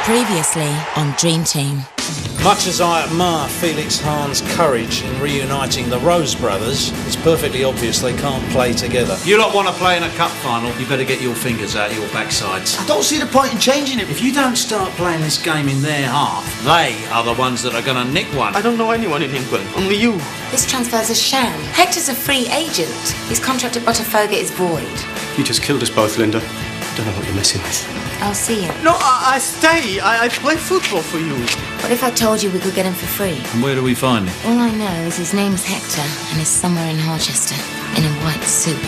Previously on DreamTeam. Much as I admire Felix Hahn's courage in reuniting the Rose brothers, it's perfectly obvious they can't play together. You lot want to play in a cup final, you better get your fingers out of your backsides. I don't see the point in changing it. If you don't start playing this game in their half, they are the ones that are going to nick one. I don't know anyone in England, only you. This transfer's a sham. Hector's a free agent. His contract at Botafogo is void. You just killed us both, Linda. Don't know what you're messing with. I'll see you. No, I stay. I play football for you. What if I told you we could get him for free? And where do we find him? All I know is his name's Hector and he's somewhere in Harchester in a white suit.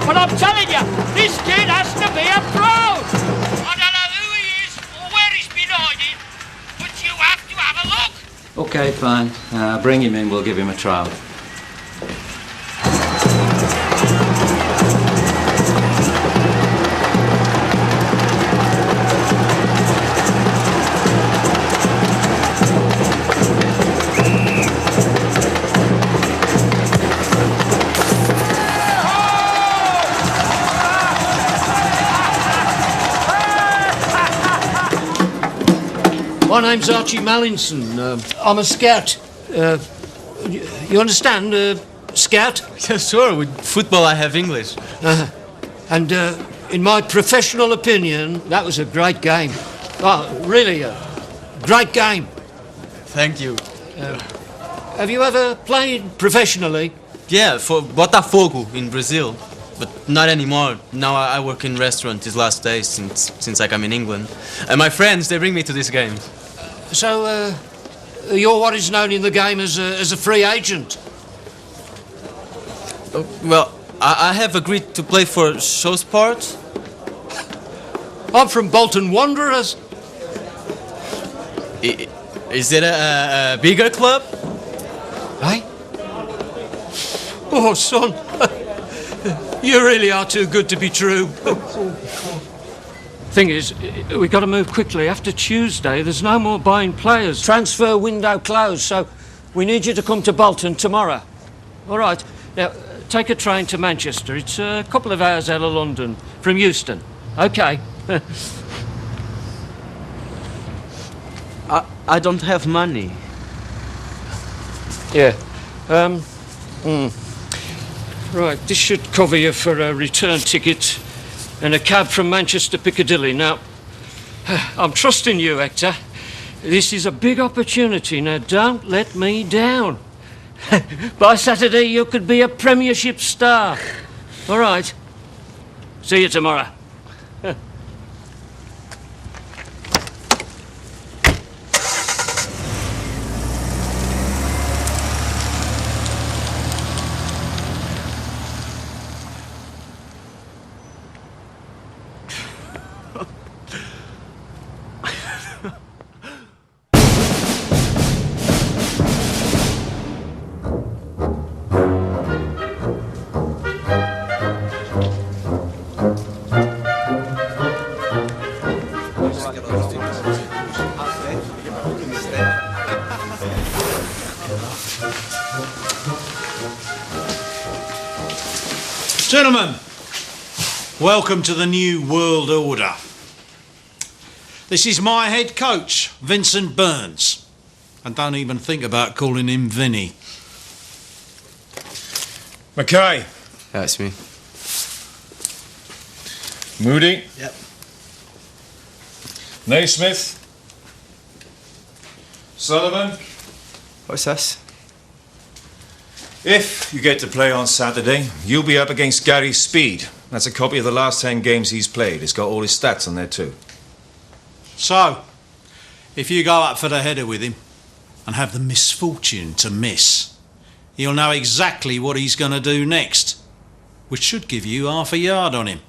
But I'm telling you, this kid has to be a pro! I don't know who he is or where he's been hiding, but you have to have a look! Okay, fine. Bring him in, we'll give him a trial. My name's Archie Mallinson. I'm a scout. You understand, scout? Yeah, sure. With football, I have English. And in my professional opinion, that was a great game. Oh, really, a great game. Thank you. Have you ever played professionally? Yeah, for Botafogo in Brazil. But not anymore. Now I work in restaurant these last days since I come in England. And my friends, they bring me to these games. So, you're what is known in the game as a free agent? Well, I have agreed to play for Showsport. I'm from Bolton Wanderers. Is it a bigger club? Eh? Oh, son. You really are too good to be true. Thing is, we've got to move quickly. After Tuesday, there's no more buying players. Transfer window closed, so we need you to come to Bolton tomorrow. All right. Now, take a train to Manchester. It's a couple of hours out of London from Euston. OK. I don't have money. Yeah. Right, this should cover you for a return ticket and a cab from Manchester Piccadilly. Now, I'm trusting you, Hector. This is a big opportunity. Now, don't let me down. By Saturday, you could be a Premiership star. All right. See you tomorrow. Gentlemen, welcome to the new world order. This is my head coach, Vincent Burns. And don't even think about calling him Vinny. McKay. That's me. Moody. Yep. Naismith. Sullivan. What's this? If you get to play on Saturday, you'll be up against Gary Speed. That's a copy of the last 10 games he's played. It's got all his stats on there too. So, if you go up for the header with him and have the misfortune to miss, you'll know exactly what he's going to do next, which should give you half a yard on him.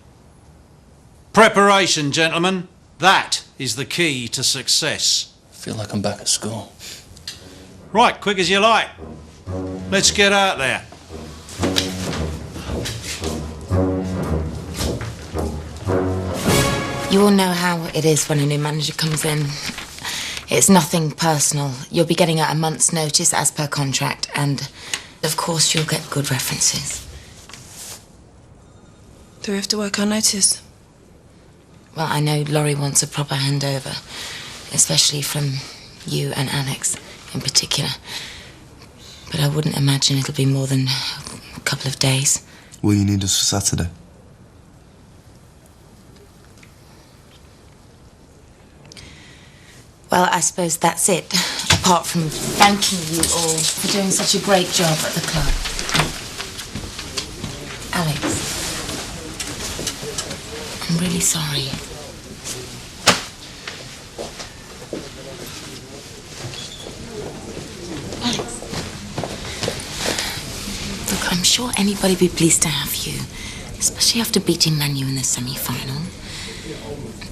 Preparation, gentlemen. That is the key to success. I feel like I'm back at school. Right, quick as you like. Let's get out there. You all know how it is when a new manager comes in. It's nothing personal. You'll be getting a month's notice as per contract, and of course you'll get good references. Do we have to work our notice? Well, I know Laurie wants a proper handover, especially from you and Alex in particular. But I wouldn't imagine it'll be more than a couple of days. Will you need us for Saturday? Well, I suppose that's it, apart from thanking you all for doing such a great job at the club. Alex, I'm really sorry. Alex. Look, I'm sure anybody'd be pleased to have you, especially after beating Man U in the semi-final.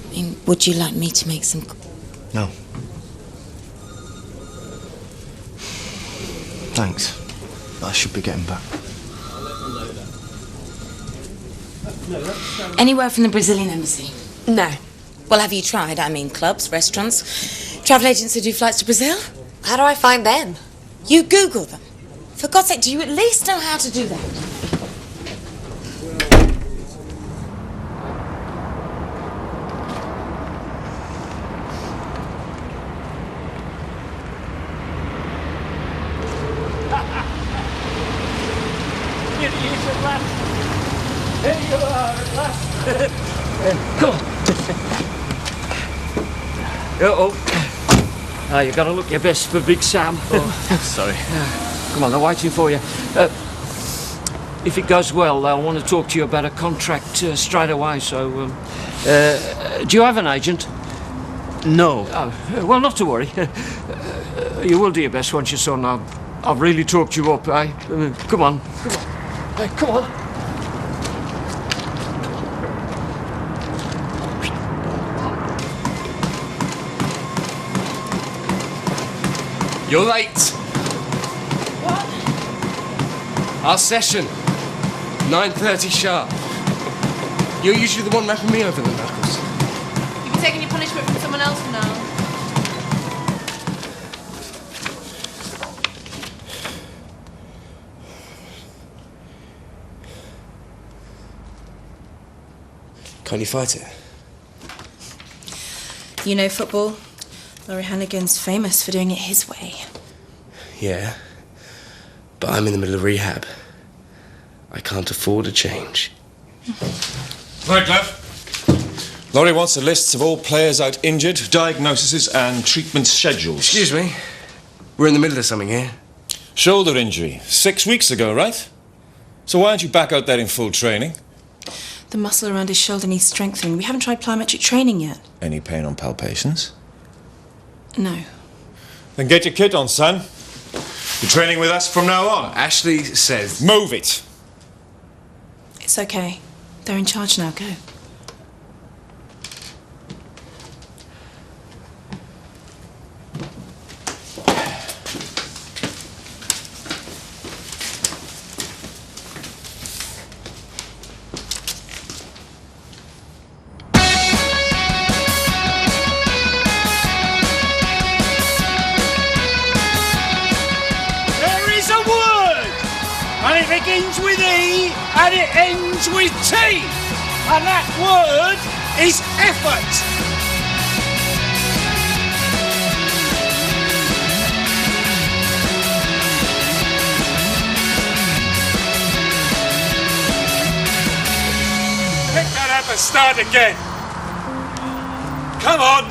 I mean, would you like me to make some... No. Thanks. I should be getting back. Any word from the Brazilian embassy? No. Well, have you tried? I mean, clubs, restaurants, travel agents who do flights to Brazil? How do I find them? You Google them. For God's sake, do you at least know how to do that? Here he is at last. Here you are at last. Come on. Uh-oh. You gotta look your best for Big Sam. Oh, sorry. Come on, they're waiting for you. If it goes well, they'll want to talk to you about a contract straight away, so... do you have an agent? No. Oh, well, not to worry. You will do your best once you're son. I've really talked you up, eh? Come on. Come on. Hey, come on. You're late. What? Our session. 9:30 sharp. You're usually the one rapping me over the knuckles. You'll be taking your punishment from someone else now. Can't you fight it? You know football? Laurie Hannigan's famous for doing it his way. Yeah. But I'm in the middle of rehab. I can't afford a change. Right, Clive. Laurie wants the lists of all players out injured, diagnoses and treatment schedules. Excuse me. We're in the middle of something here. Shoulder injury. 6 weeks ago, right? So why aren't you back out there in full training? The muscle around his shoulder needs strengthening. We haven't tried plyometric training yet. Any pain on palpations? No. Then get your kit on, son. You're training with us from now on. Ashley says... Move it. It's okay. They're in charge now. Go. And it begins with E and it ends with T. And that word is effort. Pick that up and start again. Come on.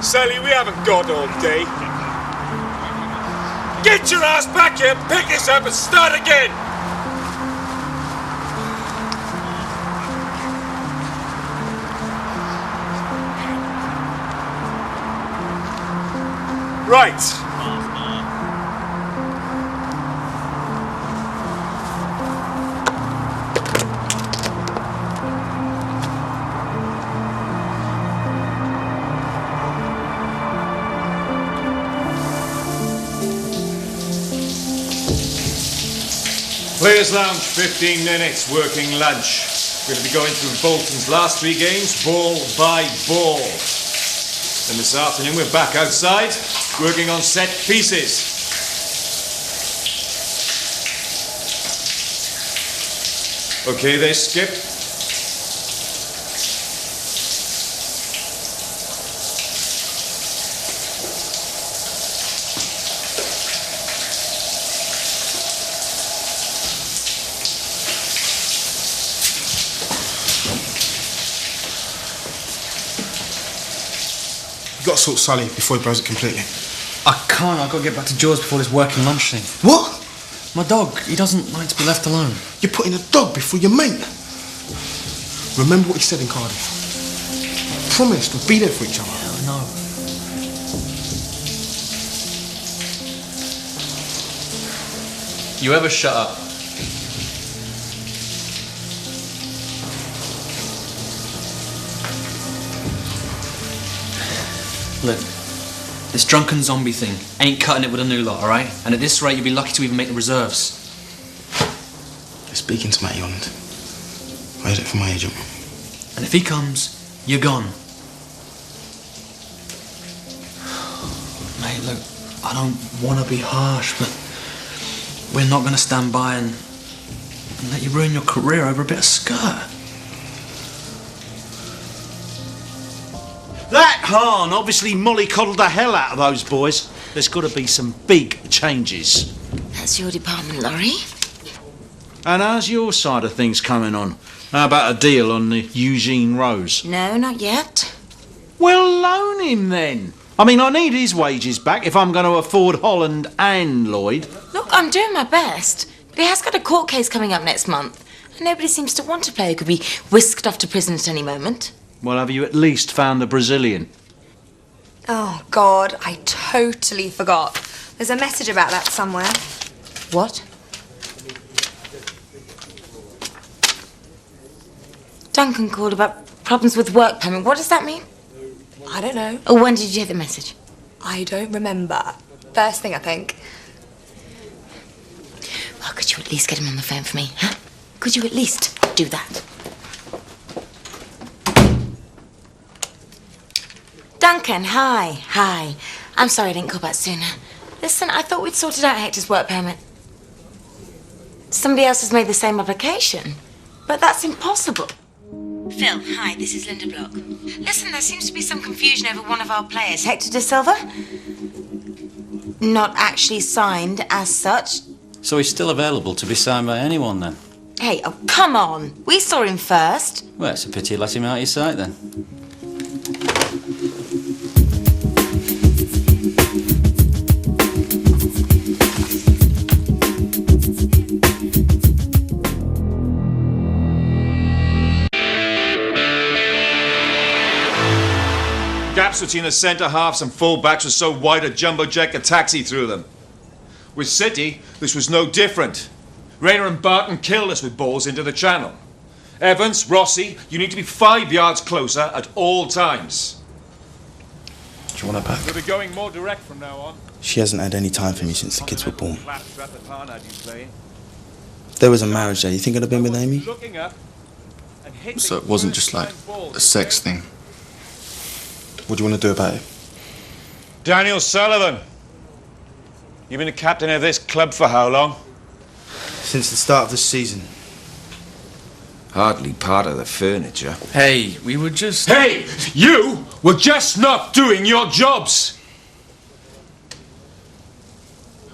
Sally, we haven't got all day. Get your ass back here, pick this up and start again! Right. Players' lounge, 15 minutes, working lunch. We're going to be going through Bolton's last 3 games, ball by ball. Then this afternoon we're back outside, working on set pieces. Okay there, Skip. You've got to sort Sully before he blows it completely. I can't. I've got to get back to Jaws before this working lunch thing. What? My dog. He doesn't like to be left alone. You're putting a dog before your mate. Remember what he said in Cardiff. Promised we'd be there for each other. Yeah, I know. You ever shut up? Look, this drunken zombie thing ain't cutting it with a new lot, all right? And at this rate, you'll be lucky to even make the reserves. You're speaking to Matty Holland. I heard it from my agent. And if he comes, you're gone. Mate, look, I don't want to be harsh, but we're not going to stand by and let you ruin your career over a bit of skirt. That Hahn obviously mollycoddled the hell out of those boys. There's got to be some big changes. That's your department, Laurie. And how's your side of things coming on? How about a deal on the Eugene Rose? No, not yet. Well, loan him then. I mean, I need his wages back if I'm going to afford Holland and Lloyd. Look, I'm doing my best. But he has got a court case coming up next month. And nobody seems to want a player who could be whisked off to prison at any moment. Well, have you at least found the Brazilian? Oh, God, I totally forgot. There's a message about that somewhere. What? Duncan called about problems with work permit. What does that mean? I don't know. Oh, when did you get the message? I don't remember. First thing, I think. Well, could you at least get him on the phone for me, huh? Could you at least do that? Duncan, hi. Hi. I'm sorry I didn't call back sooner. Listen, I thought we'd sorted out Hector's work permit. Somebody else has made the same application. But that's impossible. Phil, hi, this is Linda Block. Listen, there seems to be some confusion over one of our players, Hector De Silva. Not actually signed as such. So he's still available to be signed by anyone then? Hey, oh, come on. We saw him first. Well, it's a pity you let him out of your sight then. Gaps between the centre halves and full backs were so wide a jumbo jet could taxi through them. With City, this was no different. Rayner and Barton killed us with balls into the channel. Evans, Rossi, you need to be 5 yards closer at all times. Do you want her back? We'll be going more direct from now on. She hasn't had any time for me since the kids were born. If there was a marriage there, you think I'd have been with Amy? So it wasn't just like a sex thing? What do you want to do about it? Daniel Sullivan. You've been the captain of this club for how long? Since the start of the season. Hardly part of the furniture. Hey, we were just... Hey! You were just not doing your jobs!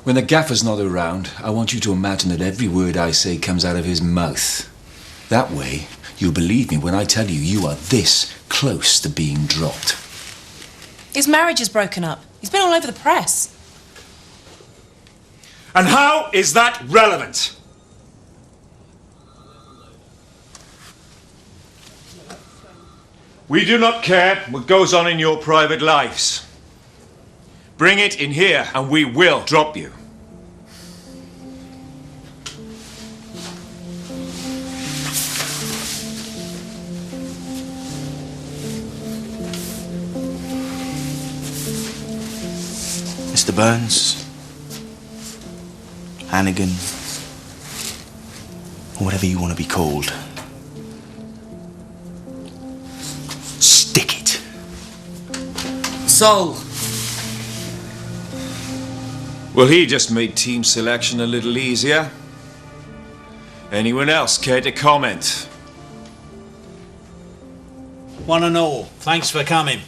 When the gaffer's not around, I want you to imagine that every word I say comes out of his mouth. That way, you'll believe me when I tell you you are this close to being dropped. His marriage is broken up. He's been all over the press. And how is that relevant? We do not care what goes on in your private lives. Bring it in here and we will drop you. Mr. Burns, Hannigan, or whatever you want to be called. Stick it. Sol. Well, he just made team selection a little easier. Anyone else care to comment? One and all, thanks for coming.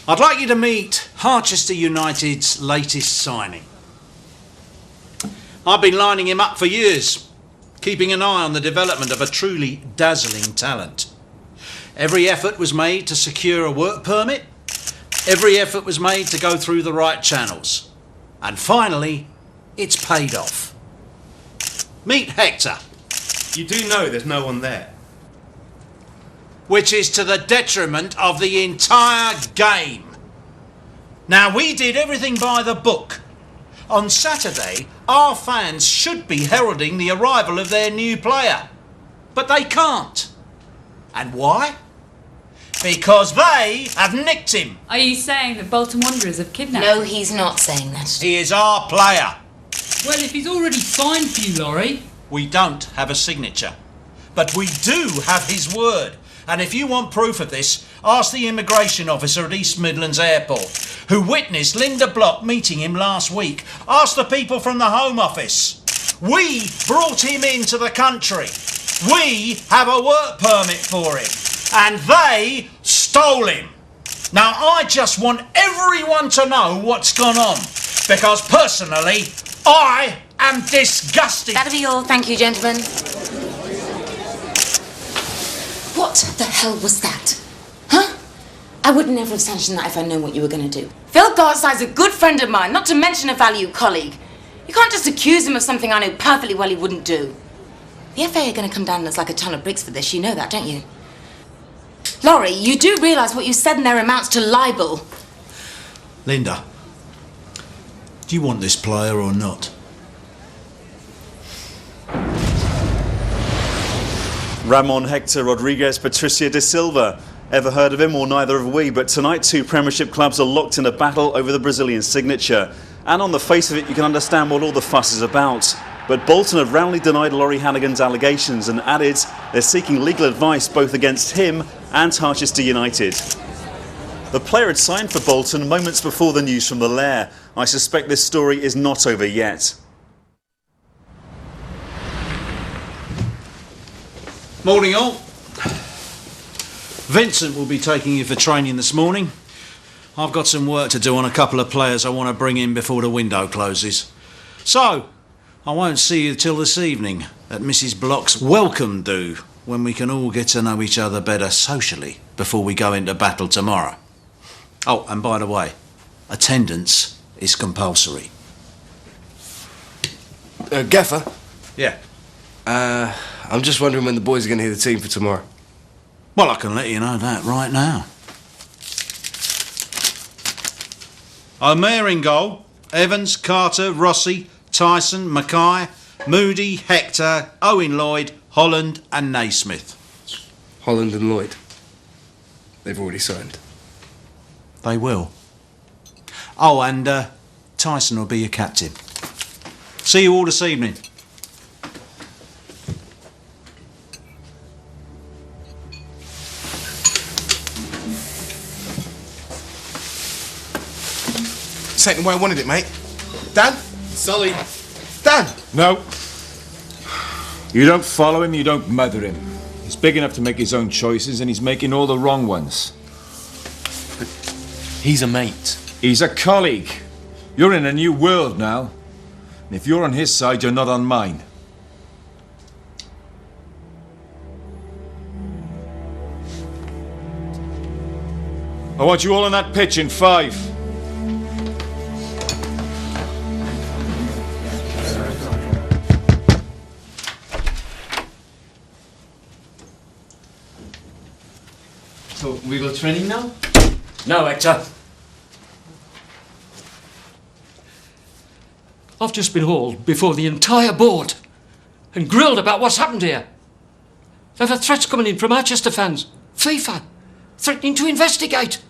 I'd like you to meet Harchester United's latest signing. I've been lining him up for years, keeping an eye on the development of a truly dazzling talent. Every effort was made to secure a work permit. Every effort was made to go through the right channels. And finally, it's paid off. Meet Hector. You do know there's no one there. Which is to the detriment of the entire game. Now, we did everything by the book. On Saturday, our fans should be heralding the arrival of their new player. But they can't. And why? Because they have nicked him. Are you saying that Bolton Wanderers have kidnapped No, him? he's not saying that. He is our player. Well, if he's already signed for you, Laurie. We don't have a signature. But we do have his word. And if you want proof of this, ask the immigration officer at East Midlands Airport, who witnessed Linda Block meeting him last week. Ask the people from the Home Office. We brought him into the country. We have a work permit for him. And they stole him. Now, I just want everyone to know what's gone on. Because personally, I am disgusted. That'll be all. Thank you, gentlemen. What the hell was that? Huh? I would never have sanctioned that if I'd known what you were going to do. Phil Gartside's a good friend of mine, not to mention a valued colleague. You can't just accuse him of something I know perfectly well he wouldn't do. The FA are going to come down on us like a ton of bricks for this. You know that, don't you? Laurie, you do realise what you said in there amounts to libel. Linda, do you want this player or not? Ramon Hector Rodriguez Patricia de Silva. Ever heard of him? Or neither have we, but tonight two Premiership clubs are locked in a battle over the Brazilian signature. And on the face of it, you can understand what all the fuss is about. But Bolton have roundly denied Laurie Hannigan's allegations and added they're seeking legal advice both against him and Harchester United. The player had signed for Bolton moments before the news from the Lair. I suspect this story is not over yet. Morning all. Vincent will be taking you for training this morning. I've got some work to do on a couple of players I want to bring in before the window closes. So, I won't see you till this evening at Mrs. Block's welcome do, when we can all get to know each other better socially before we go into battle tomorrow. Oh, and by the way, attendance is compulsory. Gaffer? Yeah. I'm just wondering when the boys are going to hear the team for tomorrow. Well, I can let you know that right now. O'Meara in goal, Evans, Carter, Rossi, Tyson, Mackay, Moody, Hector, Owen Lloyd, Holland and Naismith. Holland and Lloyd. They've already signed. They will. Oh, and Tyson will be your captain. See you all this evening. This ain't the way I wanted it, mate. Dan? Sully. Dan! No. You don't follow him, you don't mother him. He's big enough to make his own choices, and he's making all the wrong ones. But he's a mate. He's a colleague. You're in a new world now. And if you're on his side, you're not on mine. I want you all on that pitch in 5. We go training now? No, Hector. I've just been hauled before the entire board and grilled about what's happened here. They've had threats coming in from Harchester fans, FIFA, threatening to investigate.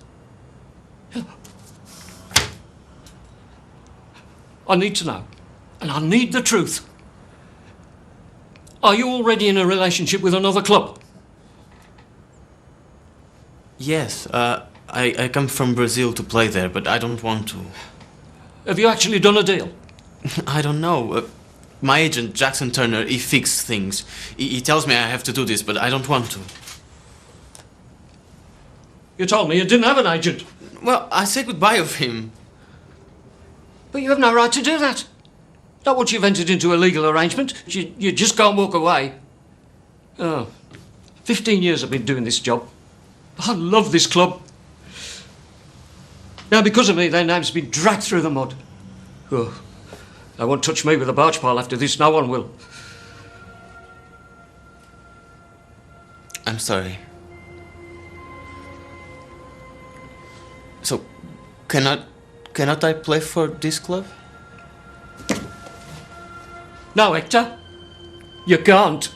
I need to know, and I need the truth. Are you already in a relationship with another club? Yes, I come from Brazil to play there, but I don't want to. Have you actually done a deal? I don't know. My agent, Jackson Turner, he fixes things. He tells me I have to do this, but I don't want to. You told me you didn't have an agent. Well, I said goodbye of him. But you have no right to do that. Not once you've entered into a legal arrangement. You just can't walk away. Oh, 15 years I've been doing this job. I love this club. Now, because of me, their name's been dragged through the mud. Oh, they won't touch me with a barge pile after this. No one will. I'm sorry. So, cannot I play for this club? No, Hector. You can't.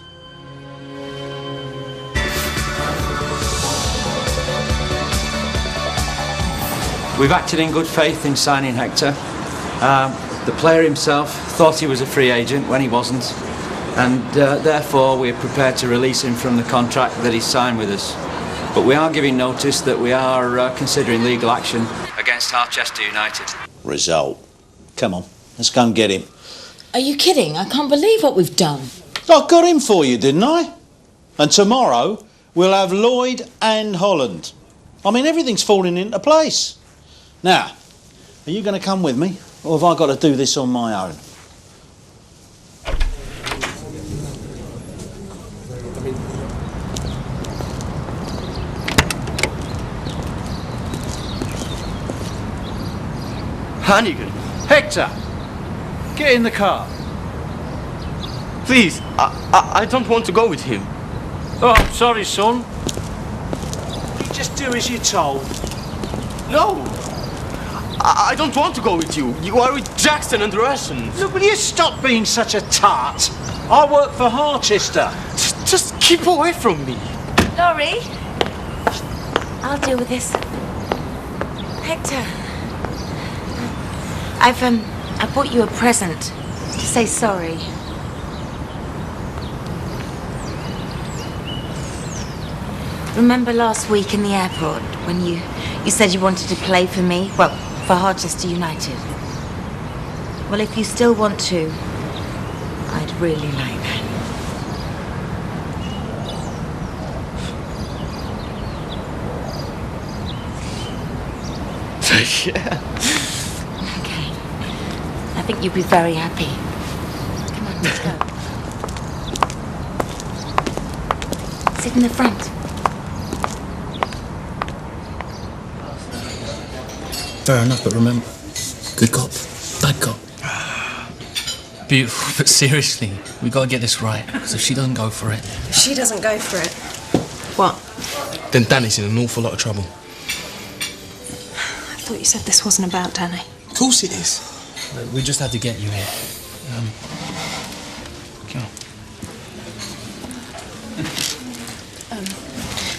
We've acted in good faith in signing Hector. The player himself thought he was a free agent when he wasn't, and therefore we're prepared to release him from the contract that he signed with us. But we are giving notice that we are considering legal action against Harchester United. Result. Come on, let's go and get him. Are you kidding? I can't believe what we've done. I got him for you, didn't I? And tomorrow we'll have Lloyd and Holland. I mean, everything's falling into place. Now, are you going to come with me, or have I got to do this on my own? Hannigan, Hector, get in the car. please, I don't want to go with him. Oh, I'm sorry, son. You just do as you're told. No, I don't want to go with you. You are with Jackson and the Russians. Look, will you stop being such a tart? I work for Harchester. Just keep away from me. Laurie, I'll deal with this. Hector, I bought you a present to say sorry. Remember last week in the airport when you said you wanted to play for me? Well, for Harchester United. Well, if you still want to, I'd really like that. Yeah. Okay. I think you'd be very happy. Come on, let's go. Sit in the front. Fair enough, but remember, good cop, bad cop. Beautiful, but seriously, we got to get this right. Because if she doesn't go for it... If she doesn't go for it, what? Then Danny's in an awful lot of trouble. I thought you said this wasn't about Danny. Of course it is. We just had to get you here.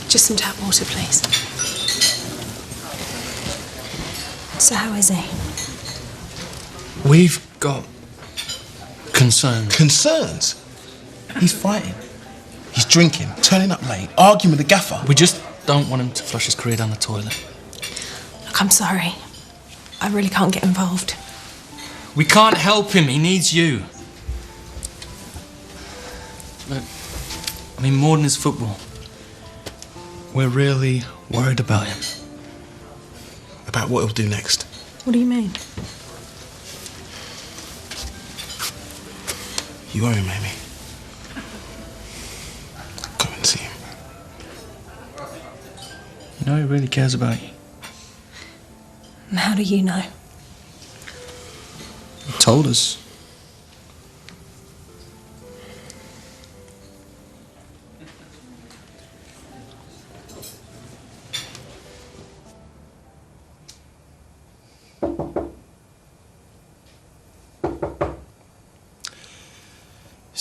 Just some tap water, please. So how is he? We've got concerns. Concerns? He's fighting. He's drinking, turning up late, arguing with the gaffer. We just don't want him to flush his career down the toilet. Look, I'm sorry. I really can't get involved. We can't help him. He needs you. Look, I mean, more than his football. We're really worried about him. About what he'll do next. What do you mean? You worry, Mamie. Go and see him. You know, he really cares about you. And how do you know? He told us.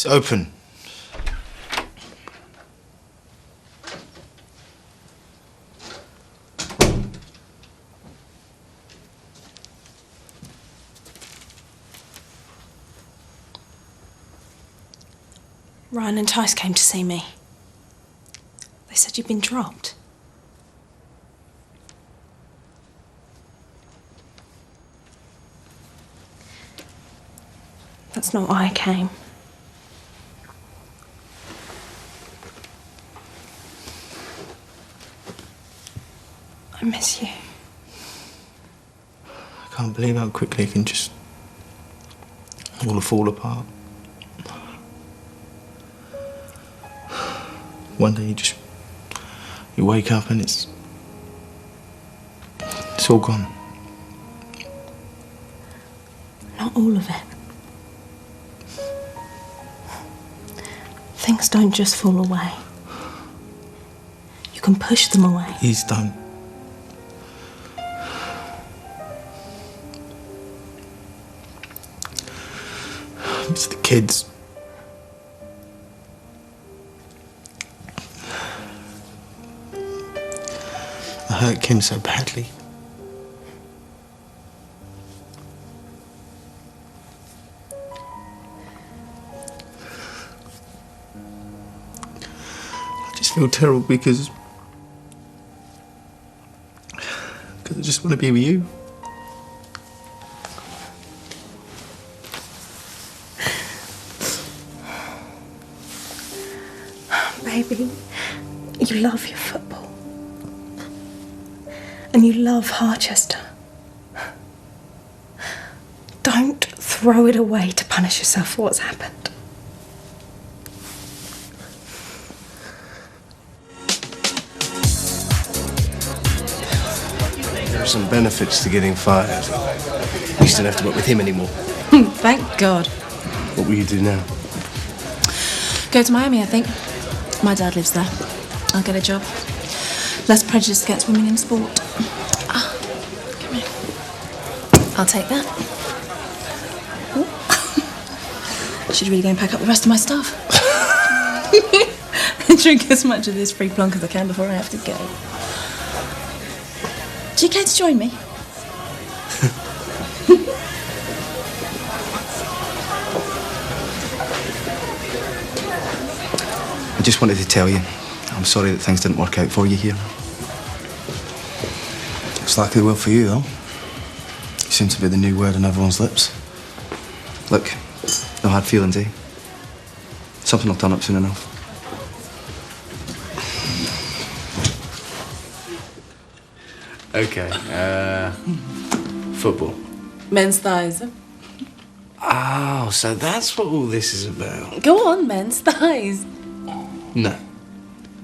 It's open. Ryan and Tice came to see me. They said you'd been dropped. That's not why I came. I miss you. I can't believe how quickly it can just all fall apart. One day you wake up and it's all gone. Not all of it. Things don't just fall away. You can push them away. Please don't. It's the kids. I hurt Kim so badly. I just feel terrible because I just want to be with you. Baby, you love your football. And you love Harchester. Don't throw it away to punish yourself for what's happened. There are some benefits to getting fired. You just don't have to work with him anymore. Thank God. What will you do now? Go to Miami, I think. My dad lives there. I'll get a job. Less prejudice against women in sport. Come here. I'll take that. I should really go and pack up the rest of my stuff. Drink as much of this free plonk as I can before I have to go. Do you care to join me? I just wanted to tell you, I'm sorry that things didn't work out for you here. Looks like they will for you, though. You seem to be the new word on everyone's lips. Look, no hard feelings, eh? Something will turn up soon enough. Okay, football. Men's thighs. Oh, so that's what all this is about. Go on, men's thighs. No.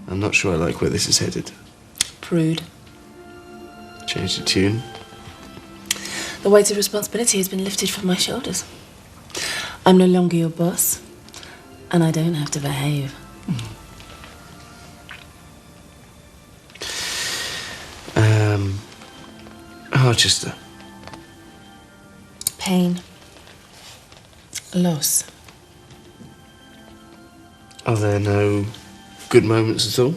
I'm not sure I like where this is headed. Prude. Change the tune. The weight of responsibility has been lifted from my shoulders. I'm no longer your boss, and I don't have to behave. Harchester. Pain. Loss. Are there no good moments at all?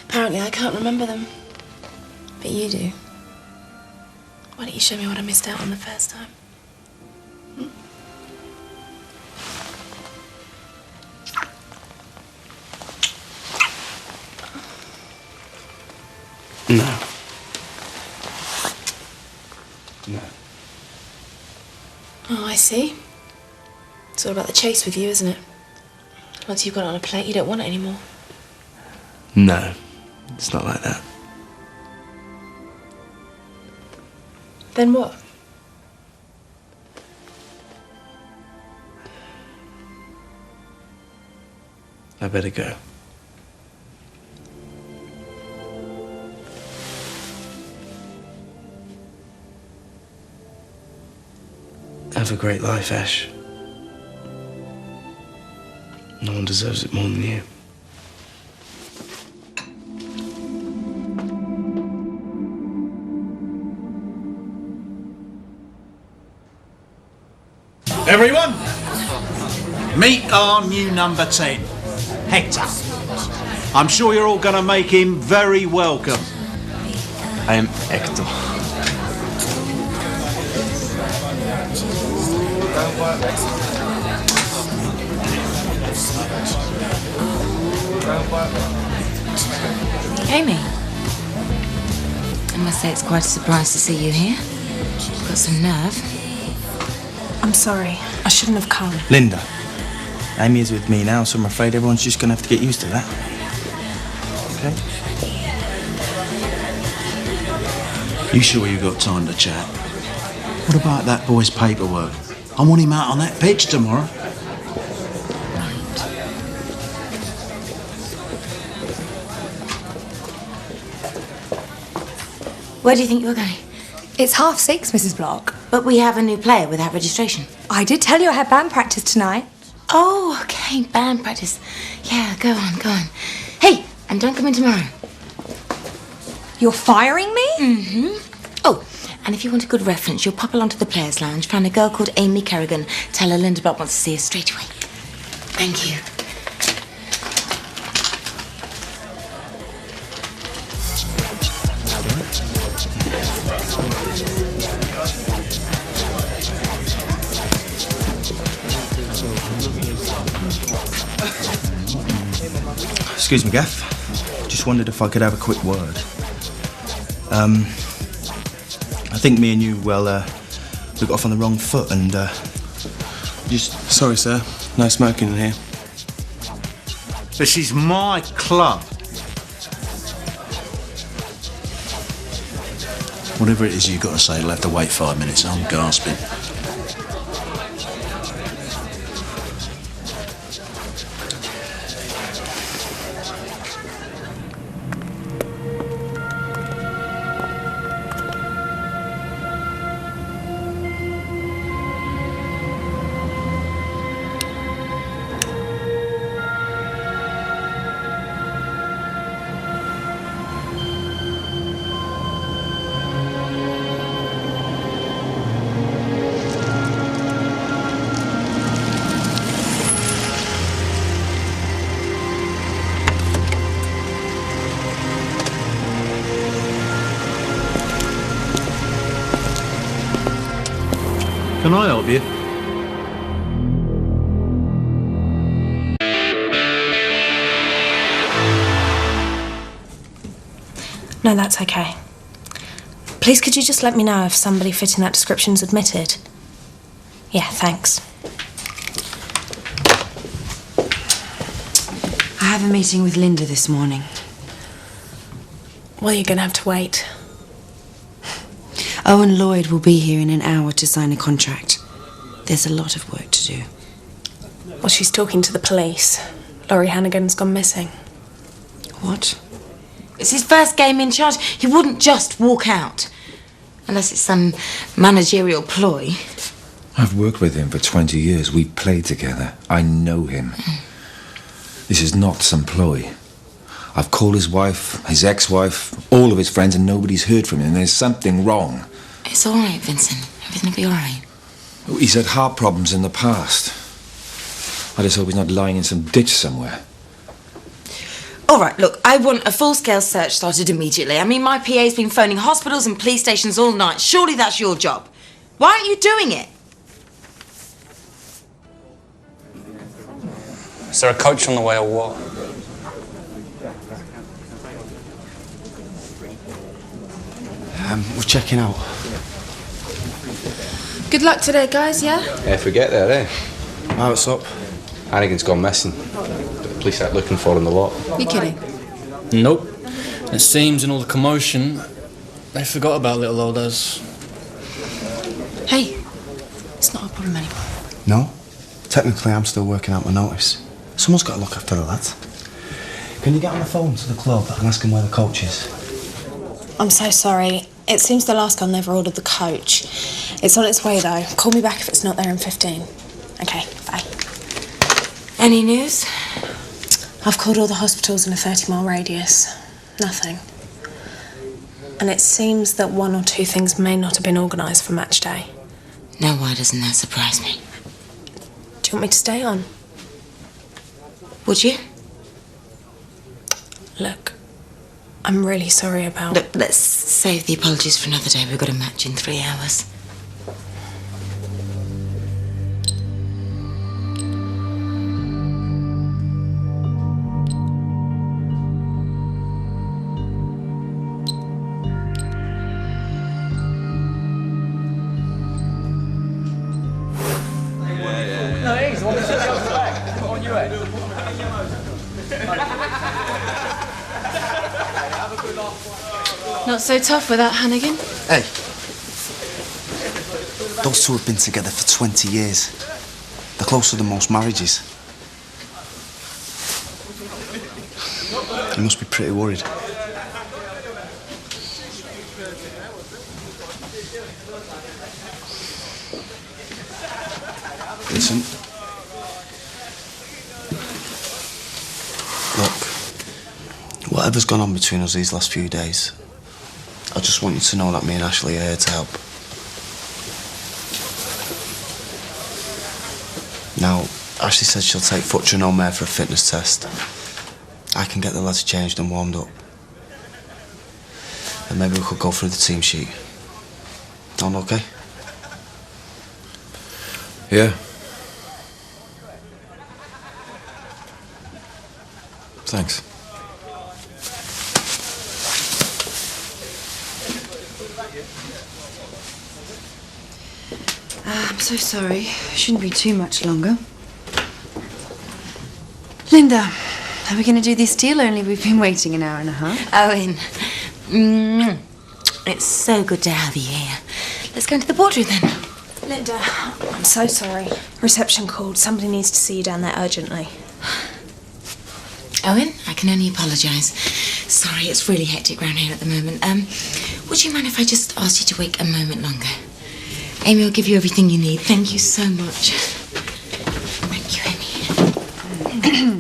Apparently I can't remember them. But you do. Why don't you show me what I missed out on the first time? No. No. Oh, I see. It's all about the chase with you, isn't it? Once you've got it on a plate, you don't want it anymore. No. It's not like that. Then what? I better go. Have a great life, Ash. No one deserves it more than you. Everyone, meet our new number 10, Hector. I'm sure you're all going to make him very welcome. I am Hector. Amy, I must say it's quite a surprise to see you here. You've got some nerve. I'm sorry. I shouldn't have come. Linda, Amy is with me now, so I'm afraid everyone's just going to have to get used to that. Okay? You sure you got time to chat? What about that boy's paperwork? I want him out on that pitch tomorrow. Where do you think you're going? It's 6:30, Mrs. Block. But we have a new player without registration. I did tell you I had band practice tonight. Oh, okay, band practice. Yeah, go on, go on. Hey, and don't come in tomorrow. You're firing me? Mm-hmm. Oh, and if you want a good reference, you'll pop along to the Players' Lounge, find a girl called Amy Kerrigan. Tell her Linda Block wants to see her straight away. Thank you. Excuse me, Gaff. Just wondered if I could have a quick word. I think me and you, we got off on the wrong foot and, just... Sorry, sir. No smoking in here. This is my club. Whatever it is you've got to say, you'll have to wait 5 minutes. I'm gasping. Can I help you? No, that's okay. Please, could you just let me know if somebody fitting that description's admitted? Yeah, thanks. I have a meeting with Linda this morning. Well, you're going to have to wait. Owen Lloyd will be here in an hour to sign a contract. There's a lot of work to do. Well, she's talking to the police. Laurie Hannigan's gone missing. What? It's his first game in charge. He wouldn't just walk out. Unless it's some managerial ploy. I've worked with him for 20 years. We played together. I know him. This is not some ploy. I've called his wife, his ex-wife, all of his friends, and nobody's heard from him. There's something wrong. It's all right, Vincent. Everything will be all right. He's had heart problems in the past. I just hope he's not lying in some ditch somewhere. All right, look, I want a full-scale search started immediately. I mean, my PA's been phoning hospitals and police stations all night. Surely that's your job. Why aren't you doing it? Is there a coach on the way or what? We're checking out. Good luck today, guys, yeah? Yeah, forget that, eh? Oh, what's up? Hannigan's gone missing. The police aren't looking for him a lot. You kidding? Nope. It seems in all the commotion, they forgot about little old us. Hey, it's not a problem anymore. No? Technically, I'm still working out my notice. Someone's got to look after the lads. Can you get on the phone to the club and ask them where the coach is? I'm so sorry. It seems the last guy never ordered the coach. It's on its way, though. Call me back if it's not there in 15. Okay, bye. Any news? I've called all the hospitals in a 30-mile radius. Nothing. And it seems that one or two things may not have been organised for match day. Now, why doesn't that surprise me? you want me to stay on? Would you? Look, I'm really sorry about... Look, let's save the apologies for another day. We've got a match in 3 hours. Not so tough with that, Hannigan. Hey. Those two have been together for 20 years. They're closer than most marriages. You must be pretty worried. Listen. Look, whatever's gone on between us these last few days, I just want you to know that me and Ashley are here to help. Now, Ashley said she'll take Futcher and Omer for a fitness test. I can get the lads changed and warmed up. And maybe we could go through the team sheet. Sound okay? Yeah. Thanks. I'm so sorry. Shouldn't be too much longer. Linda, are we going to do this deal? Only we've been waiting an hour and a half. Owen, it's so good to have you here. Let's go into the boardroom then. Linda, I'm so sorry. Reception called. Somebody needs to see you down there urgently. Owen, I can only apologise. Sorry, it's really hectic round here at the moment. Would you mind if I just asked you to wait a moment longer? Amy will give you everything you need. Thank you so much. Thank you, Amy.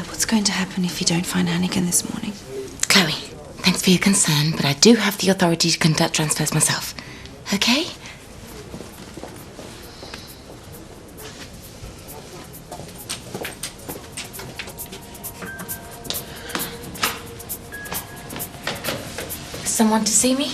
What's going to happen if you don't find Hannigan this morning? Chloe, thanks for your concern, but I do have the authority to conduct transfers myself. Okay? Someone to see me?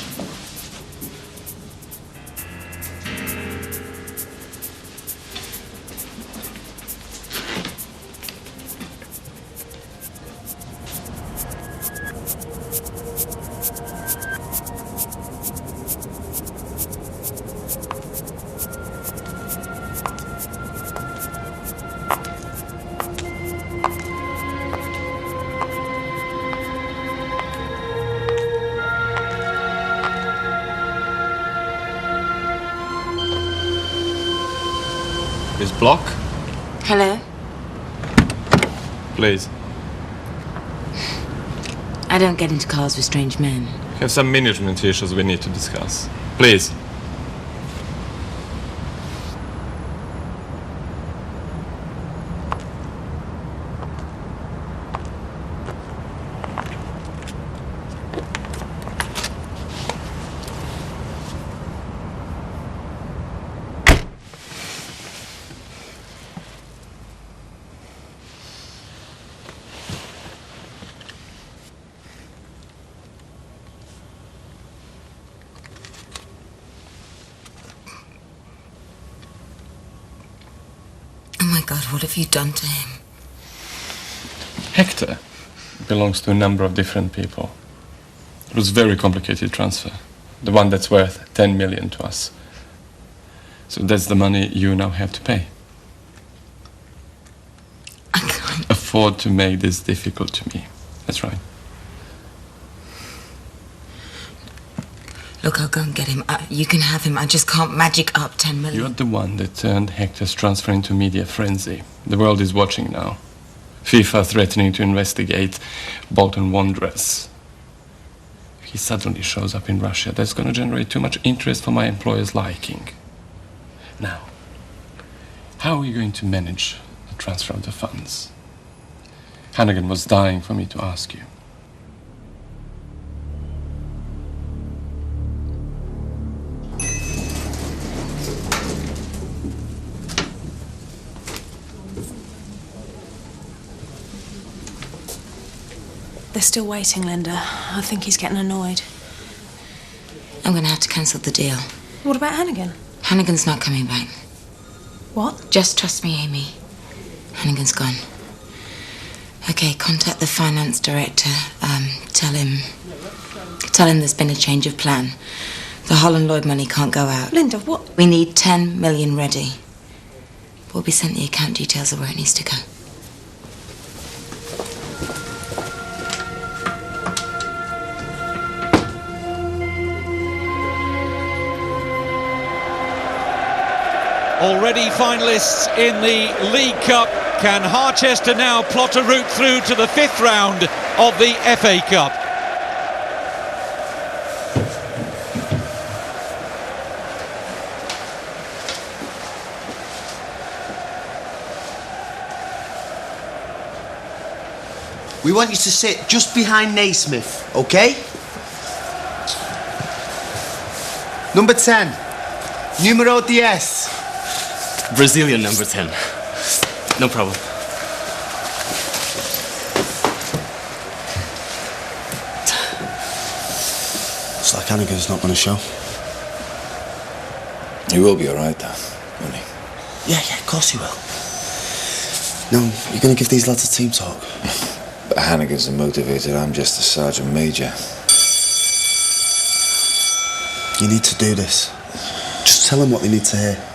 Miss Block? Hello? Please. I don't get into cars with strange men. We have some management issues we need to discuss. Please. Oh my God, what have you done to him? Hector belongs to a number of different people. It was a very complicated transfer. The one that's worth 10 million to us. So that's the money you now have to pay. I can't afford to make this difficult to me. That's right. Look, I'll go and get him. You can have him. I just can't magic up 10 million. You're the one that turned Hector's transfer into media frenzy. The world is watching now. FIFA threatening to investigate Bolton Wanderers. If he suddenly shows up in Russia, that's going to generate too much interest for my employer's liking. Now, how are we going to manage the transfer of the funds? Hannigan was dying for me to ask you. They're still waiting, Linda. I think he's getting annoyed. I'm going to have to cancel the deal. What about Hannigan? Hannigan's not coming back. What? Just trust me, Amy. Hannigan's gone. Okay, contact the finance director. Tell him there's been a change of plan. The Holland Lloyd money can't go out. Linda, what? We need 10 million ready. We'll be sent the account details of where it needs to go. Already finalists in the League Cup. Can Harchester now plot a route through to the 5th round of the FA Cup? We want you to sit just behind Naismith, okay? Number 10, numero 10. Brazilian number 10. No problem. Looks like Hannigan's not going to show. He will be all right, though, won't he? Yeah, of course he will. No, you're going to give these lads a team talk. But Hannigan's the motivator, I'm just a sergeant major. You need to do this. Just tell them what they need to hear.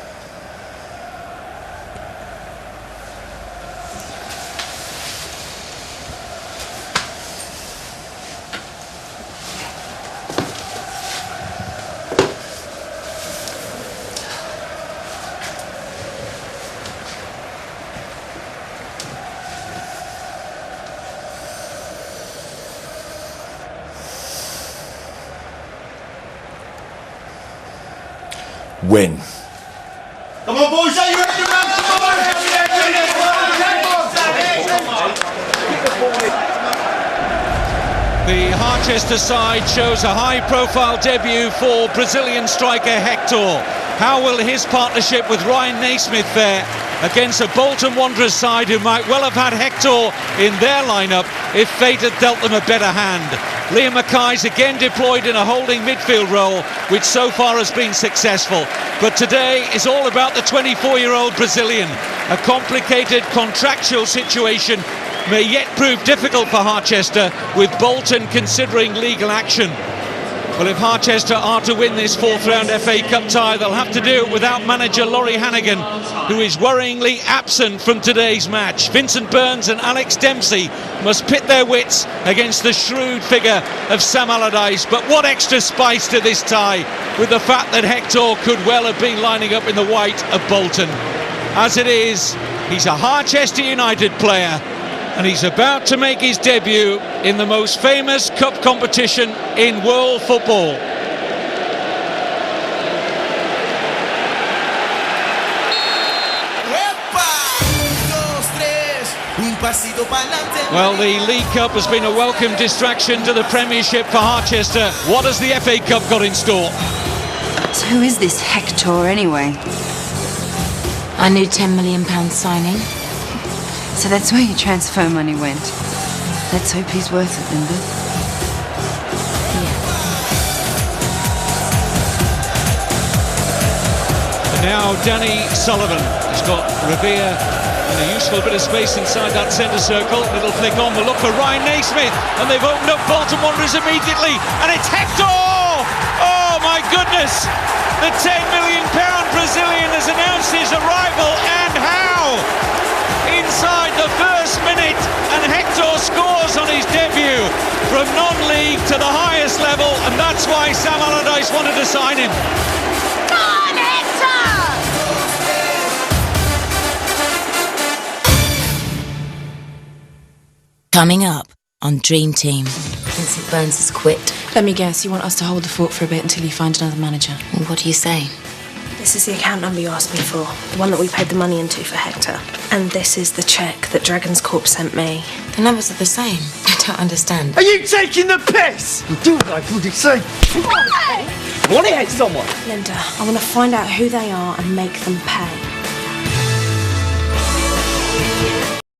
Win. Come on, boys, are you ready to run some more? The Harchester side shows a high-profile debut for Brazilian striker Hector. How will his partnership with Ryan Naismith fare against a Bolton Wanderers side who might well have had Hector in their lineup if fate had dealt them a better hand? Liam Mackay's again deployed in a holding midfield role, which so far has been successful. But today is all about the 24-year-old Brazilian. A complicated contractual situation may yet prove difficult for Harchester, with Bolton considering legal action. Well, if Harchester are to win this 4th round FA Cup tie, they'll have to do it without manager Laurie Hannigan, who is worryingly absent from today's match. Vincent Burns and Alex Dempsey must pit their wits against the shrewd figure of Sam Allardyce. But what extra spice to this tie, with the fact that Hector could well have been lining up in the white of Bolton. As it is, he's a Harchester United player, and he's about to make his debut in the most famous cup competition in world football. Well, the League Cup has been a welcome distraction to the Premiership for Harchester. What has the FA Cup got in store? So who is this Hector anyway? Our new £10 million signing. So that's where your transfer money went. Let's hope he's worth it, Linda. And now Danny Sullivan has got Revere in a useful bit of space inside that centre circle. Little flick on, we'll look for Ryan Naismith, and they've opened up Bolton Wanderers immediately, and it's Hector! Oh my goodness! The £10 million Brazilian has announced his arrival, and how? Inside the first minute, and Hector scores on his debut from non-league to the highest level, and that's why Sam Allardyce wanted to sign him. Come on, Hector! Coming up on Dream Team. Vincent Burns has quit. Let me guess, you want us to hold the fort for a bit until you find another manager. Well, what do you say? This is the account number you asked me for, the one that we paid the money into for Hector. And this is the cheque that Dragon's Corp sent me. The numbers are the same. I don't understand. Are you taking the piss? You do like what you say. I want to hate someone. Linda, I want to find out who they are and make them pay.